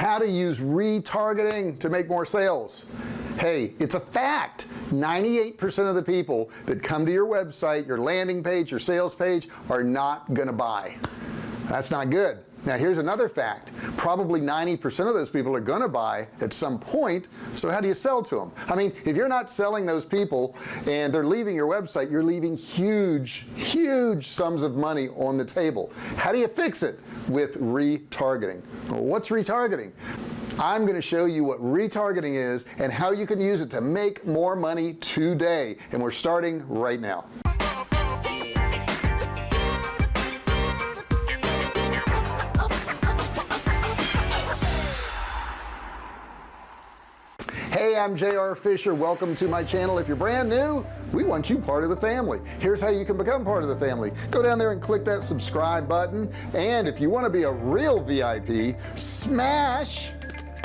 how to use retargeting to make more sales. Hey, it's a fact. 98% of the people that come to your website, your landing page, your sales page, are not gonna buy. That's not good. Now here's another fact. Probably 90% of those people are gonna buy at some point. So how do you sell to them? I mean, if you're not selling those people and they're leaving your website, you're leaving huge sums of money on the table. How do you fix it? With retargeting. Well, what's retargeting? I'm going to show you what retargeting is and how you can use it to make more money today, and we're starting right now. Hey, I'm JR Fisher. Welcome to my channel. If you're brand new, we want you part of the family. Here's how you can become part of the family. Go down there and click that subscribe button, and if you want to be a real VIP, smash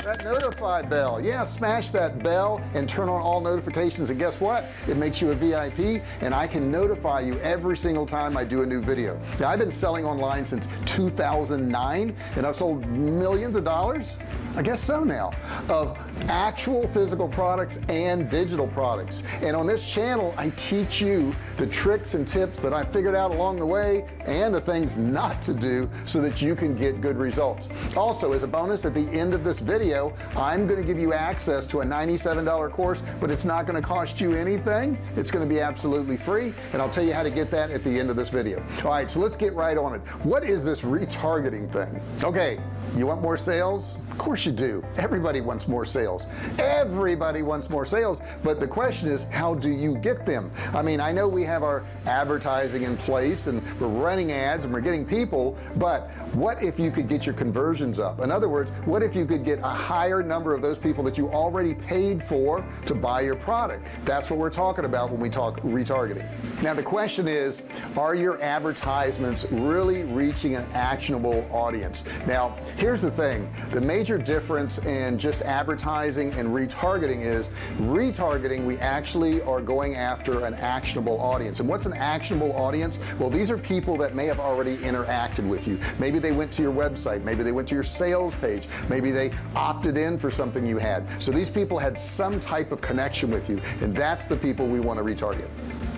that notify bell. Yeah, smash that bell and turn on all notifications, and guess what? It makes you a VIP, and I can notify you every single time I do a new video. Now, I've been selling online since 2009, and I've sold millions of dollars, I guess so now, of actual physical products and digital products. And on this channel, I teach you the tricks and tips that I figured out along the way, and the things not to do so that you can get good results. Also, as a bonus, at the end of this video, I'm going to give you access to a $97 course, but it's not going to cost you anything. It's going to be absolutely free, and I'll tell you how to get that at the end of this video. All right, so let's get right on it. What is this retargeting thing? Okay, you want more sales? Of course you do. Everybody wants more sales. Everybody wants more sales, but the question is, how do you get them? I mean, I know we have our advertising in place and we're running ads and we're getting people, but what if you could get your conversions up? In other words, what if you could get a higher number of those people that you already paid for to buy your product? That's what we're talking about when we talk retargeting. Now the question is, are your advertisements really reaching an actionable audience? Now here's the thing, the major difference in just advertising and retargeting is retargeting, we actually are going after an actionable audience. And what's an actionable audience? Well, these are people that may have already interacted with you. Maybe they went to your website, maybe they went to your sales page, maybe they opted in for something you had. So these people had some type of connection with you, and that's the people we want to retarget.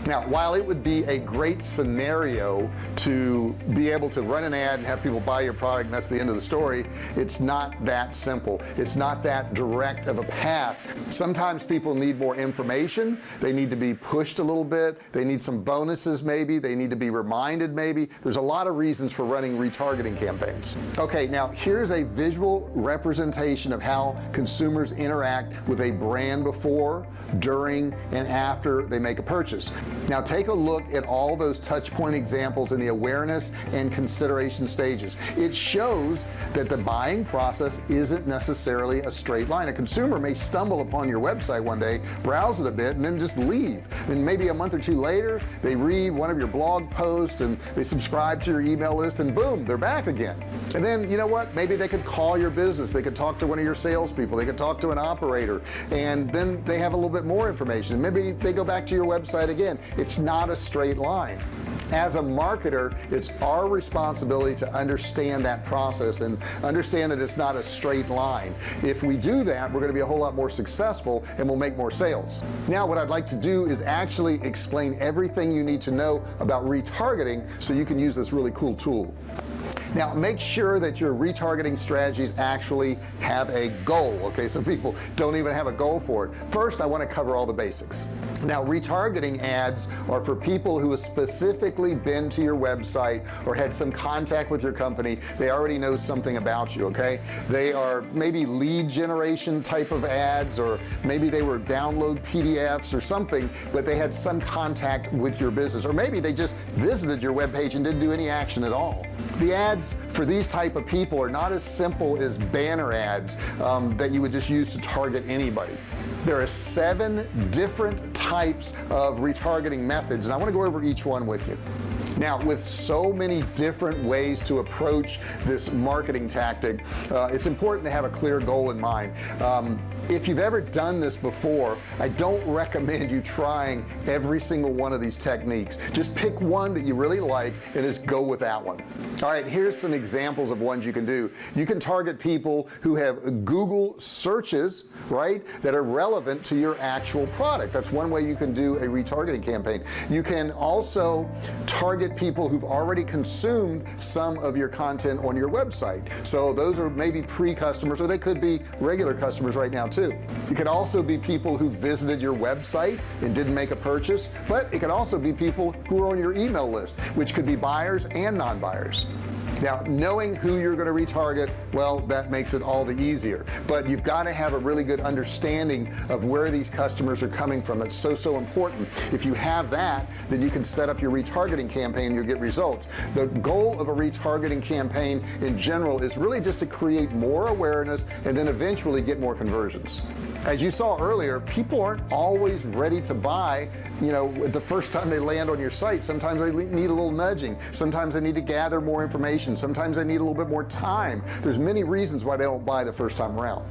Now, while it would be a great scenario to be able to run an ad and have people buy your product and that's the end of the story, it's not that simple. It's not that direct of a path. Sometimes people need more information. They need to be pushed a little bit. They need some bonuses maybe. They need to be reminded maybe. There's a lot of reasons for running retargeting campaigns. Okay, now here's a visual representation of how consumers interact with a brand before, during, and after they make a purchase. Now take a look at all those touch point examples in the awareness and consideration stages. It shows that the buying process isn't necessarily a straight line. A consumer may stumble upon your website one day, browse it a bit, and then just leave. Then maybe a month or two later, they read one of your blog posts and they subscribe to your email list, and boom, they're back again. And then, you know what, maybe they could call your business, they could talk to one of your salespeople, they could talk to an operator, and then they have a little bit more information. Maybe they go back to your website again. It's not a straight line. As a marketer, it's our responsibility to understand that process and understand that it's not a straight line. If we do that, we're going to be a whole lot more successful and we'll make more sales. Now what I'd like to do is actually explain everything you need to know about retargeting so you can use this really cool tool. Now make sure that your retargeting strategies actually have a goal. Okay, some people don't even have a goal for it. First, I want to cover all the basics. Now retargeting ads are for people who have specifically been to your website or had some contact with your company. They already know something about you. Okay, they are maybe lead generation type of ads, or maybe they were download PDFs or something, but they had some contact with your business, or maybe they just visited your web page and didn't do any action at all. The ads for these type of people are not as simple as banner ads that you would just use to target anybody. There are 7 different types of retargeting methods, and I want to go over each one with you. Now, with so many different ways to approach this marketing tactic, it's important to have a clear goal in mind. if you've ever done this before, I don't recommend you trying every single one of these techniques. Just pick one that you really like and just go with that one. All right, here's some examples of ones you can do. You can target people who have Google searches, right, that are relevant to your actual product. That's one way you can do a retargeting campaign. You can also target people who've already consumed some of your content on your website. So those are maybe pre-customers, or they could be regular customers right now too. It could also be people who visited your website and didn't make a purchase, but it could also be people who are on your email list, which could be buyers and non-buyers. Now, knowing who you're going to retarget, well, that makes it all the easier, but you've got to have a really good understanding of where these customers are coming from. That's so important. If you have that, then you can set up your retargeting campaign and you'll get results. The goal of a retargeting campaign in general is really just to create more awareness and then eventually get more conversions. As you saw earlier, people aren't always ready to buy, you know, the first time they land on your site. Sometimes they need a little nudging, sometimes they need to gather more information, sometimes they need a little bit more time. There's many reasons why they don't buy the first time around.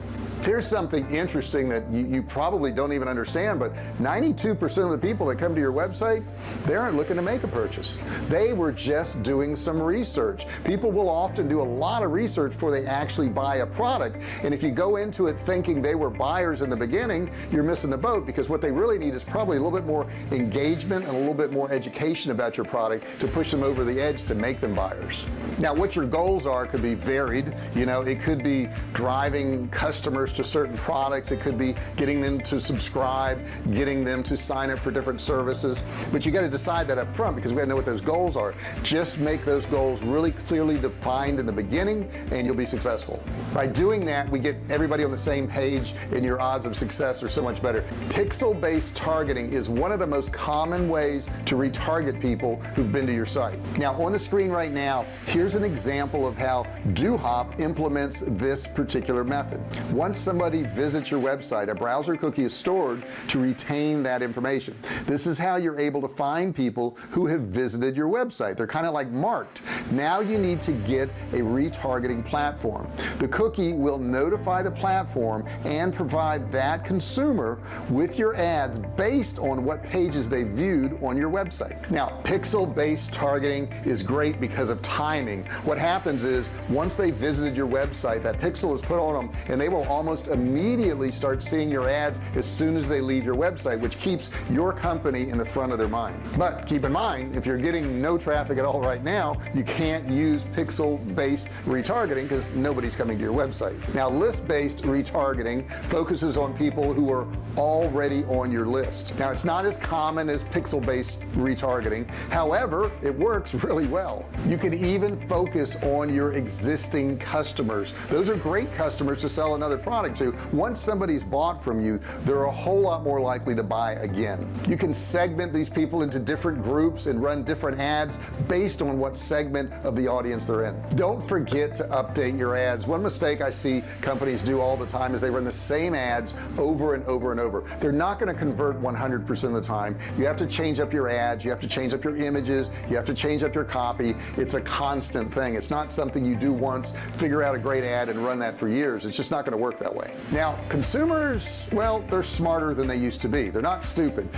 Here's something interesting that you probably don't even understand, but 92% of the people that come to your website, they aren't looking to make a purchase. They were just doing some research. People will often do a lot of research before they actually buy a product, and if you go into it thinking they were buyers in the beginning, you're missing the boat, because what they really need is probably a little bit more engagement and a little bit more education about your product to push them over the edge to make them buyers. Now, what your goals are could be varied. You know, it could be driving customers to certain products, it could be getting them to subscribe, getting them to sign up for different services, but you got to decide that up front, because we got to know what those goals are. Just make those goals really clearly defined in the beginning and you'll be successful. By doing that, we get everybody on the same page and your odds of success are so much better. Pixel-based targeting is one of the most common ways to retarget people who've been to your site. Now on the screen right now, here's an example of how DoHop implements this particular method. Once somebody visits your website, a browser cookie is stored to retain that information. This is how you're able to find people who have visited your website. They're kind of like marked. Now you need to get a retargeting platform. The cookie will notify the platform and provide that consumer with your ads based on what pages they viewed on your website. Now, pixel-based targeting is great because of timing. What happens is once they visited your website, that pixel is put on them and they will almost immediately start seeing your ads as soon as they leave your website, which keeps your company in the front of their mind. But keep in mind, if you're getting no traffic at all right now, you can't use pixel-based retargeting because nobody's coming to your website. Now, list-based retargeting focuses on people who are already on your list. Now, it's not as common as pixel-based retargeting. However, it works really well. You can even focus on your existing customers. Those are great customers to sell another product to. Once somebody's bought from you, they're a whole lot more likely to buy again. You can segment these people into different groups and run different ads based on what segment of the audience they're in. Don't forget to update your ads. One mistake I see companies do all the time is they run the same ads over and over and over. They're not going to convert 100% of the time. You have to change up your ads, you have to change up your images, you have to change up your copy. It's a constant thing. It's not something you do once, figure out a great ad and run that for years. It's just not going to work that way. Now, consumers, well, they're smarter than they used to be. They're not stupid.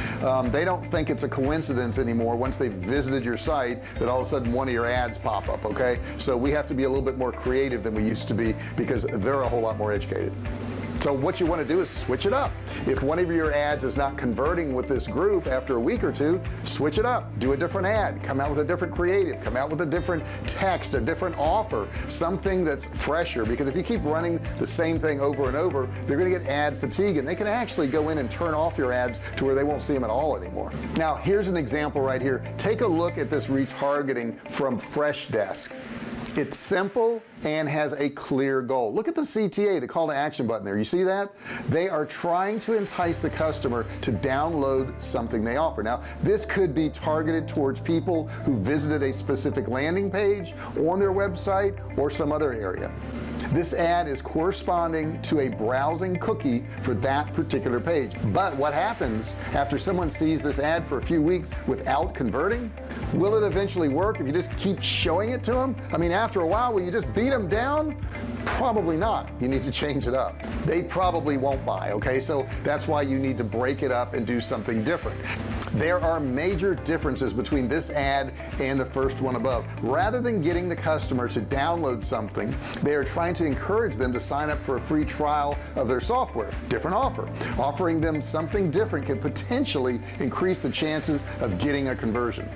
They don't think it's a coincidence anymore once they've visited your site that all of a sudden one of your ads pop up. Okay, so we have to be a little bit more creative than we used to be because they're a whole lot more educated. So what you want to do is switch it up. If one of your ads is not converting with this group after a week or two, switch it up, do a different ad, come out with a different creative, come out with a different text, a different offer, something that's fresher, because if you keep running the same thing over and over, they're going to get ad fatigue and they can actually go in and turn off your ads to where they won't see them at all anymore. Now here's an example right here. Take a look at this retargeting from Freshdesk. It's simple and has a clear goal. Look at the CTA, the call to action button there. You see that? They are trying to entice the customer to download something they offer. Now, this could be targeted towards people who visited a specific landing page on their website or some other area. This ad is corresponding to a browsing cookie for that particular page. But what happens after someone sees this ad for a few weeks without converting? Will it eventually work if you just keep showing it to them? I mean, after a while, will you just beat them down? Probably not. You need to change it up. They probably won't buy. Okay, so that's why you need to break it up and do something different. There are major differences between this ad and the first one above. Rather than getting the customer to download something, they are trying to encourage them to sign up for a free trial of their software. Different offer. Offering them something different can potentially increase the chances of getting a conversion.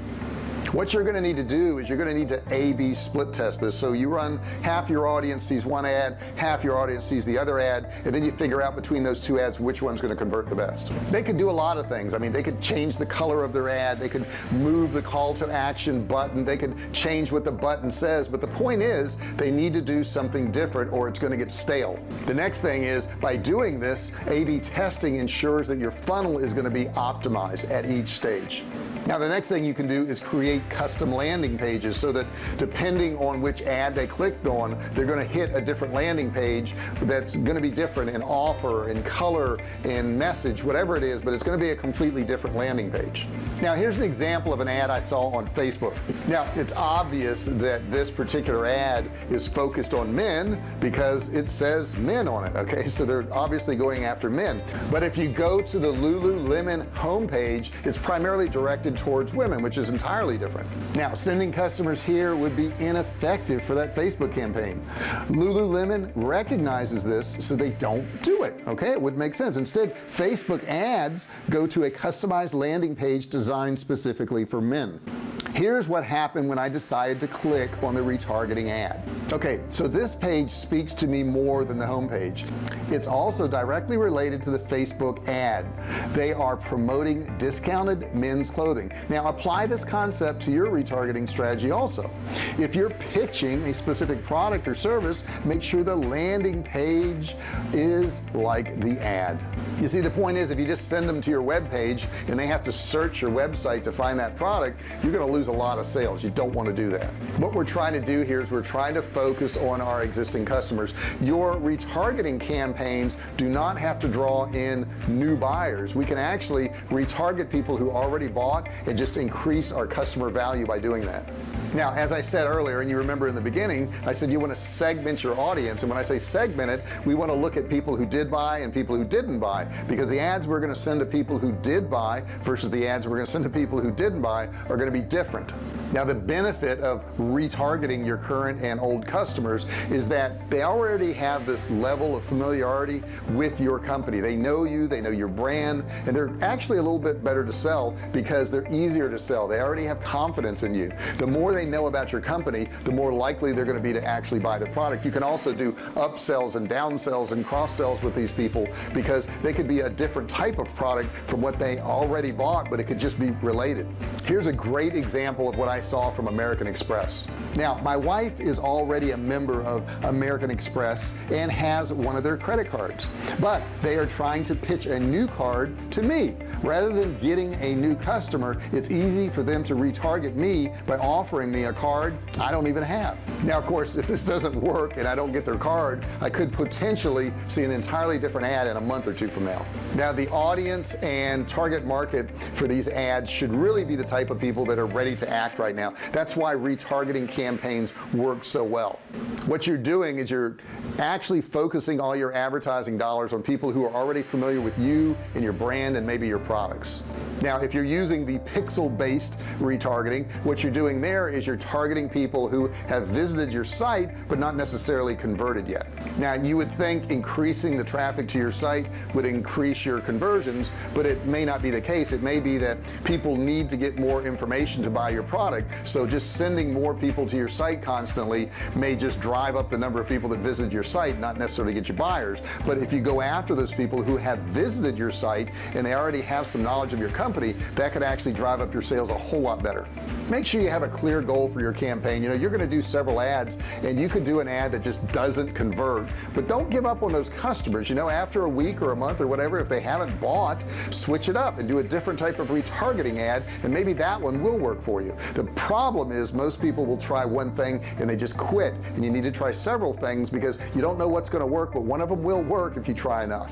What you're going to need to do is you're going to need to A/B split test this. So you run half your audience sees one ad, half your audience sees the other ad, and then you figure out between those two ads which one's going to convert the best. They could do a lot of things. I mean, they could change the color of their ad, they could move the call to action button, they could change what the button says, but the point is they need to do something different or it's going to get stale. The next thing is, by doing this, A/B testing ensures that your funnel is going to be optimized at each stage. Now the next thing you can do is create custom landing pages so that depending on which ad they clicked on, they're going to hit a different landing page that's going to be different in offer, in color, in message, whatever it is, but it's going to be a completely different landing page. Now here's an example of an ad I saw on Facebook. Now it's obvious that this particular ad is focused on men because it says men on it. Okay, so they're obviously going after men. But if you go to the Lululemon homepage, it's primarily directed towards women, which is entirely different. Now sending customers here would be ineffective for that Facebook campaign. Lululemon recognizes this, so they don't do it. Okay, it would make sense. Instead, Facebook ads go to a customized landing page designed specifically for men. Here's what happened when I decided to click on the retargeting ad. Okay, so this page speaks to me more than the home page. It's also directly related to the Facebook ad. They are promoting discounted men's clothing. Now apply this concept to your retargeting strategy also. If you're pitching a specific product or service, make sure the landing page is like the ad. You see, the point is, if you just send them to your web page and they have to search your website to find that product, you're going to lose a lot of sales. You don't want to do that. What we're trying to do here is we're trying to focus on our existing customers. Your retargeting campaigns do not have to draw in new buyers. We can actually retarget people who already bought and just increase our customer value by doing that. Now, as I said earlier, and you remember in the beginning, I said you want to segment your audience, and when I say segment it, we want to look at people who did buy and people who didn't buy, because the ads we're going to send to people who did buy versus the ads we're going to send to people who didn't buy are going to be different. Now the benefit of retargeting your current and old customers is that they already have this level of familiarity with your company. They know you, they know your brand, and they're actually a little bit better to sell because they're easier to sell. They already have confidence in you. The more they know about your company, the more likely they're going to be to actually buy the product. You can also do upsells and downsells and cross sells with these people because they could be a different type of product from what they already bought, but it could just be related. Here's a great example of what I saw from American Express. Now my wife is already a member of American Express and has one of their credit cards, but they are trying to pitch a new card to me. Rather than getting a new customer, it's easy for them to retarget me by offering me a card I don't even have. Now of course, if this doesn't work and I don't get their card, I could potentially see an entirely different ad in a month or two from now. Now the audience and target market for these ads should really be the type of people that are ready to act right now. That's why retargeting campaigns work so well. What you're doing is you're actually focusing all your advertising dollars on people who are already familiar with you and your brand and maybe your products. Now if you're using the pixel-based retargeting, what you're doing there is you're targeting people who have visited your site but not necessarily converted yet. Now you would think increasing the traffic to your site would increase your conversions, but it may not be the case. It may be that people need to get more information to buy your product, so just sending more people to your site constantly may just drive up the number of people that visit your site, not necessarily get you buyers. But if you go after those people who have visited your site and they already have some knowledge of your company, that could actually drive up your sales a whole lot better. Make sure you have a clear goal for your campaign. You know, you're going to do several ads and you could do an ad that just doesn't convert, but don't give up on those customers. You know, after a week or a month or whatever, if they haven't bought, switch it up and do a different type of retargeting ad, and maybe that one will work for you. The problem is most people will try one thing and they just quit, and you need to try several things because you don't know what's going to work, but one of them will work if you try enough.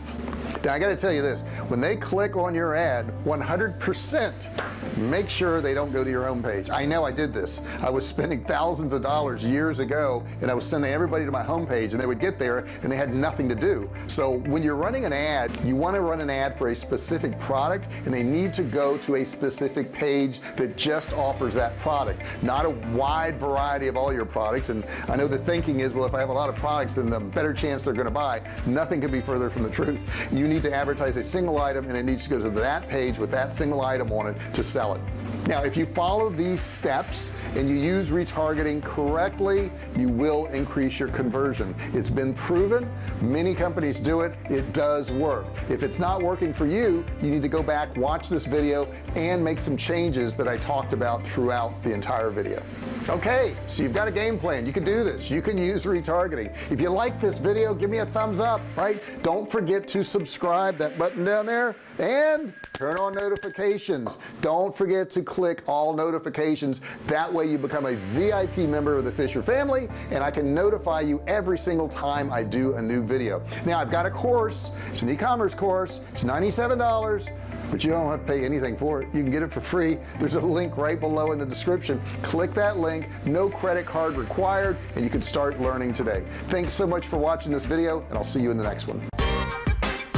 Now I got to tell you this, when they click on your ad, 100% make sure they don't go to your home page. I know I did this. I was spending thousands of dollars years ago, and I was sending everybody to my home page, and they would get there and they had nothing to do. So when you're running an ad, you want to run an ad for a specific product, and they need to go to a specific page that just offers that product, not a wide variety of all your products. And I know the thinking is, well, if I have a lot of products, then the better chance they're going to buy. Nothing could be further from the truth. You need to advertise a single item, and it needs to go to that page with that single item on it to sell it. Now if you follow these steps and you use retargeting correctly, you will increase your conversion. It's been proven. Many companies do it. It does work. If it's not working for you, you need to go back, watch this video, and make some changes that I talked about throughout the entire video. Okay, so you've got a game plan. You can do this. You can use retargeting. If you like this video, give me a thumbs up, right? Don't forget to subscribe, that button down there, and turn on notifications. Don't forget to click all notifications. That way you become a VIP member of the Fisher family, and I can notify you every single time I do a new video. Now I've got a course. It's an e-commerce course. It's $97, but you don't have to pay anything for it. You can get it for free. There's a link right below in the description. Click that link. No credit card required, and you can start learning today. Thanks so much for watching this video, and I'll see you in the next one.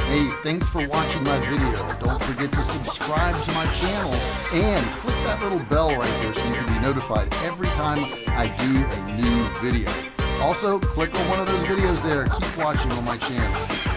Hey, thanks for watching my video. Don't forget to subscribe to my channel and click that little bell right there so you can be notified every time I do a new video. Also, click on one of those videos there. Keep watching on my channel.